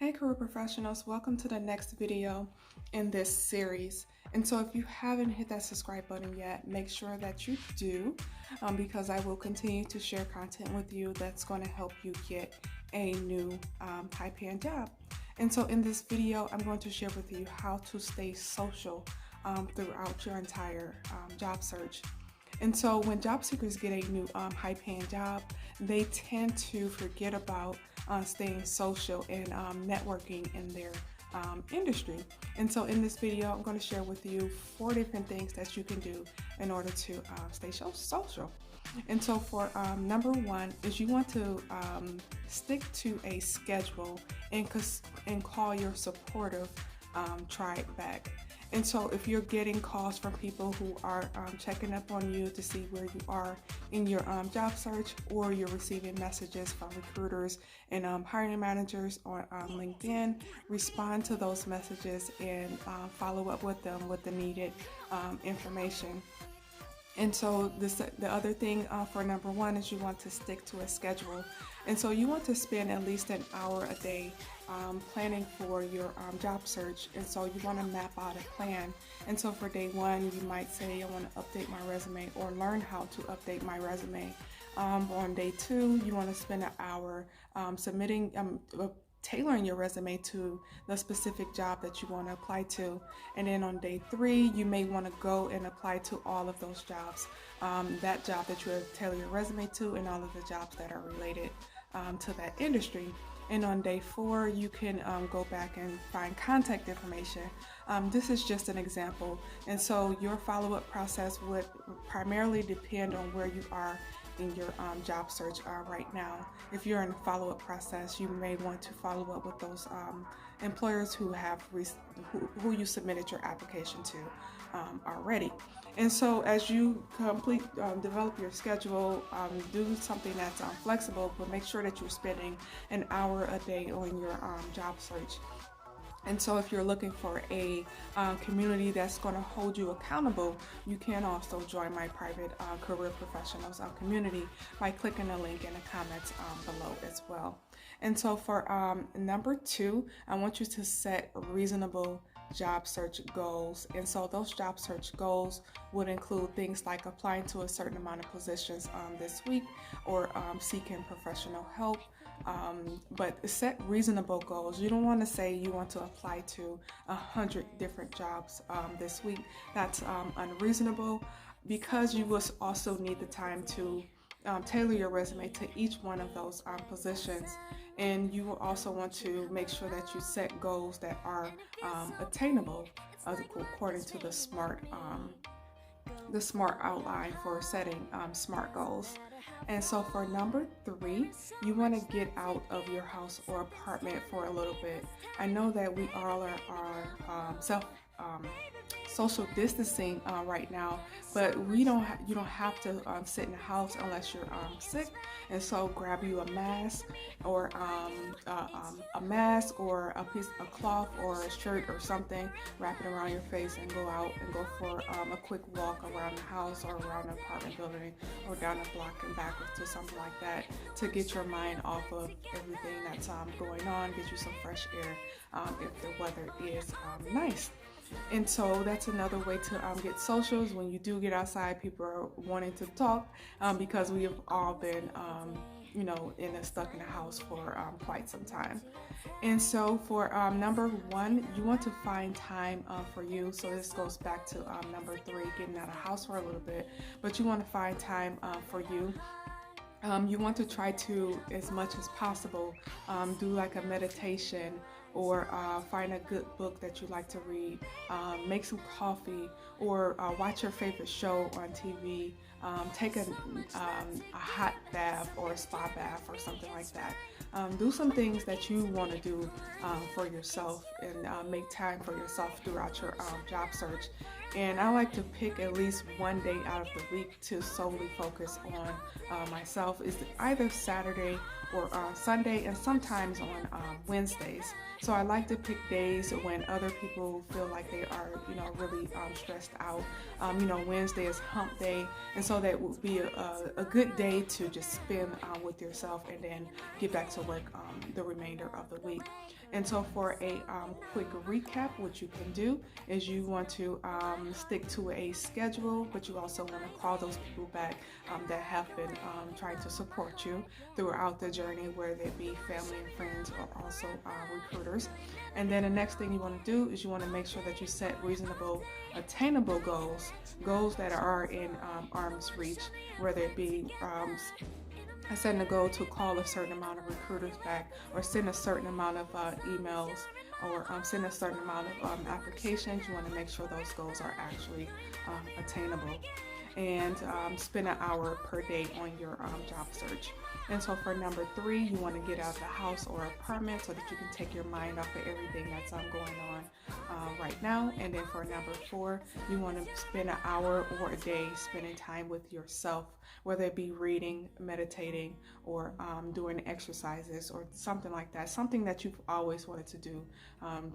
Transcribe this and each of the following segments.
Hey career professionals, welcome to the next video in this series. And so if you haven't hit that subscribe button yet, make sure that you do because I will continue to share content with you that's going to help you get a new high-paying job. And so in this video, I'm going to share with you how to stay social throughout your entire job search. And so when job seekers get a new high-paying job, they tend to forget about staying social and networking in their industry. And so in this video, I'm going to share with you 4 different things that you can do in order to stay social. And so for number 1 is you want to stick to a schedule and call your supportive tribe back. And so if you're getting calls from people who are checking up on you to see where you are in your job search, or you're receiving messages from recruiters and hiring managers on LinkedIn, respond to those messages and follow up with them with the needed information. And so the other thing for number 1 is you want to stick to a schedule. And so you want to spend at least an hour a day planning for your job search. And so you want to map out a plan. And so for day 1, you might say, I want to update my resume or learn how to update my resume. On day 2, you want to spend an hour tailoring your resume to the specific job that you want to apply to. And then on day 3, you may want to go and apply to all of those jobs, that job that you have tailored your resume to, and all of the jobs that are related to that industry. And on day 4, you can go back and find contact information. This is just an example. And so your follow-up process would primarily depend on where you are in your job search right now. If you're in a follow-up process, you may want to follow up with those employers who who you submitted your application to already. And so as you develop your schedule, do something that's flexible, but make sure that you're spending an hour a day on your job search. And so if you're looking for a community that's going to hold you accountable, you can also join my private career professionals community by clicking the link in the comments below as well. And so for number 2, I want you to set reasonable job search goals. And so those job search goals would include things like applying to a certain amount of positions this week, or seeking professional help. But set reasonable goals. You don't want to say you want to apply to 100 different jobs this week. That's unreasonable, because you will also need the time to tailor your resume to each one of those positions. And you will also want to make sure that you set goals that are attainable according to the SMART outline for setting SMART goals. And so for number 3, you want to get out of your house or apartment for a little bit. I know that we all are social distancing right now, but you don't have to sit in the house unless you're sick. And so grab you a mask or a piece of cloth or a shirt or something, wrap it around your face and go out and go for a quick walk around the house or around the apartment building or down the block and back to something like that, to get your mind off of everything that's going on, get you some fresh air if the weather is nice. And so that's another way to get socials. When you do get outside, people are wanting to talk because we have all been stuck in the house for quite some time. And so for number 1, you want to find time for you. So this goes back to number 3, getting out of the house for a little bit, but you want to find time for you. You want to try to, as much as possible, do like a meditation, or find a good book that you like to read, make some coffee, or watch your favorite show on TV, take a hot bath or a spa bath or something like that. Do some things that you want to do for yourself, and make time for yourself throughout your job search. And I like to pick at least one day out of the week to solely focus on myself. It's either Saturday or Sunday, and sometimes on Wednesdays. So I like to pick days when other people feel like they are, really stressed out. Wednesday is hump day, and so that would be a good day to just spend with yourself and then get back to work the remainder of the week. And so for a quick recap, what you can do is you want to stick to a schedule, but you also want to call those people back that have been trying to support you throughout the journey, whether it be family and friends or also recruiters. And then the next thing you want to do is you want to make sure that you set reasonable, attainable goals that are in arm's reach, whether it be setting a goal to call a certain amount of recruiters back, or send a certain amount of emails, or send a certain amount of applications. You want to make sure those goals are actually attainable. And spend an hour per day on your job search. And so for number 3, you want to get out of the house or apartment so that you can take your mind off of everything that's going on right now. And then for number 4, you want to spend an hour or a day spending time with yourself, whether it be reading, meditating, or doing exercises or something like that, something that you've always wanted to do,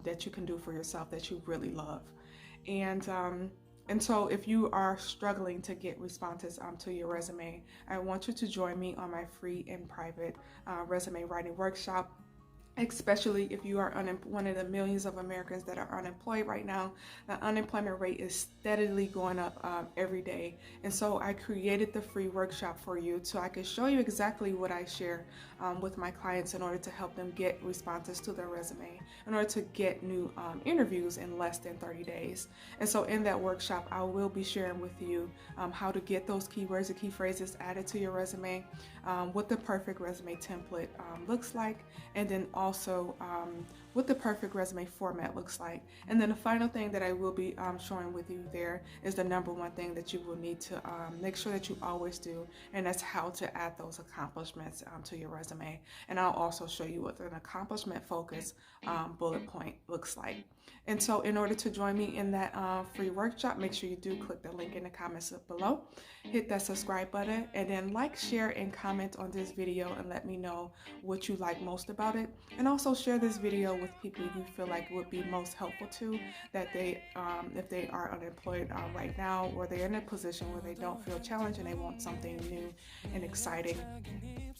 that you can do for yourself, that you really love. And so if you are struggling to get responses to your resume, I want you to join me on my free and private resume writing workshop. Especially if you are one of the millions of Americans that are unemployed right now. The unemployment rate is steadily going up every day. And so I created the free workshop for you so I can show you exactly what I share with my clients in order to help them get responses to their resume, in order to get new interviews in less than 30 days. And so in that workshop, I will be sharing with you how to get those keywords and key phrases added to your resume, what the perfect resume template looks like, and then also what the perfect resume format looks like. And then the final thing that I will be showing with you there is the number one thing that you will need to make sure that you always do, and that's how to add those accomplishments to your resume. And I'll also show you what an accomplishment focus bullet point looks like. And so in order to join me in that free workshop, make sure you do click the link in the comments below, hit that subscribe button, and then like, share, and comment on this video and let me know what you like most about it. And also share this video with people you feel like would be most helpful to, that they, if they are unemployed right now, or they're in a position where they don't feel challenged and they want something new and exciting.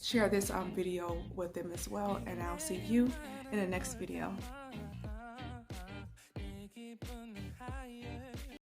Share this video with them as well, and I'll see you in the next video.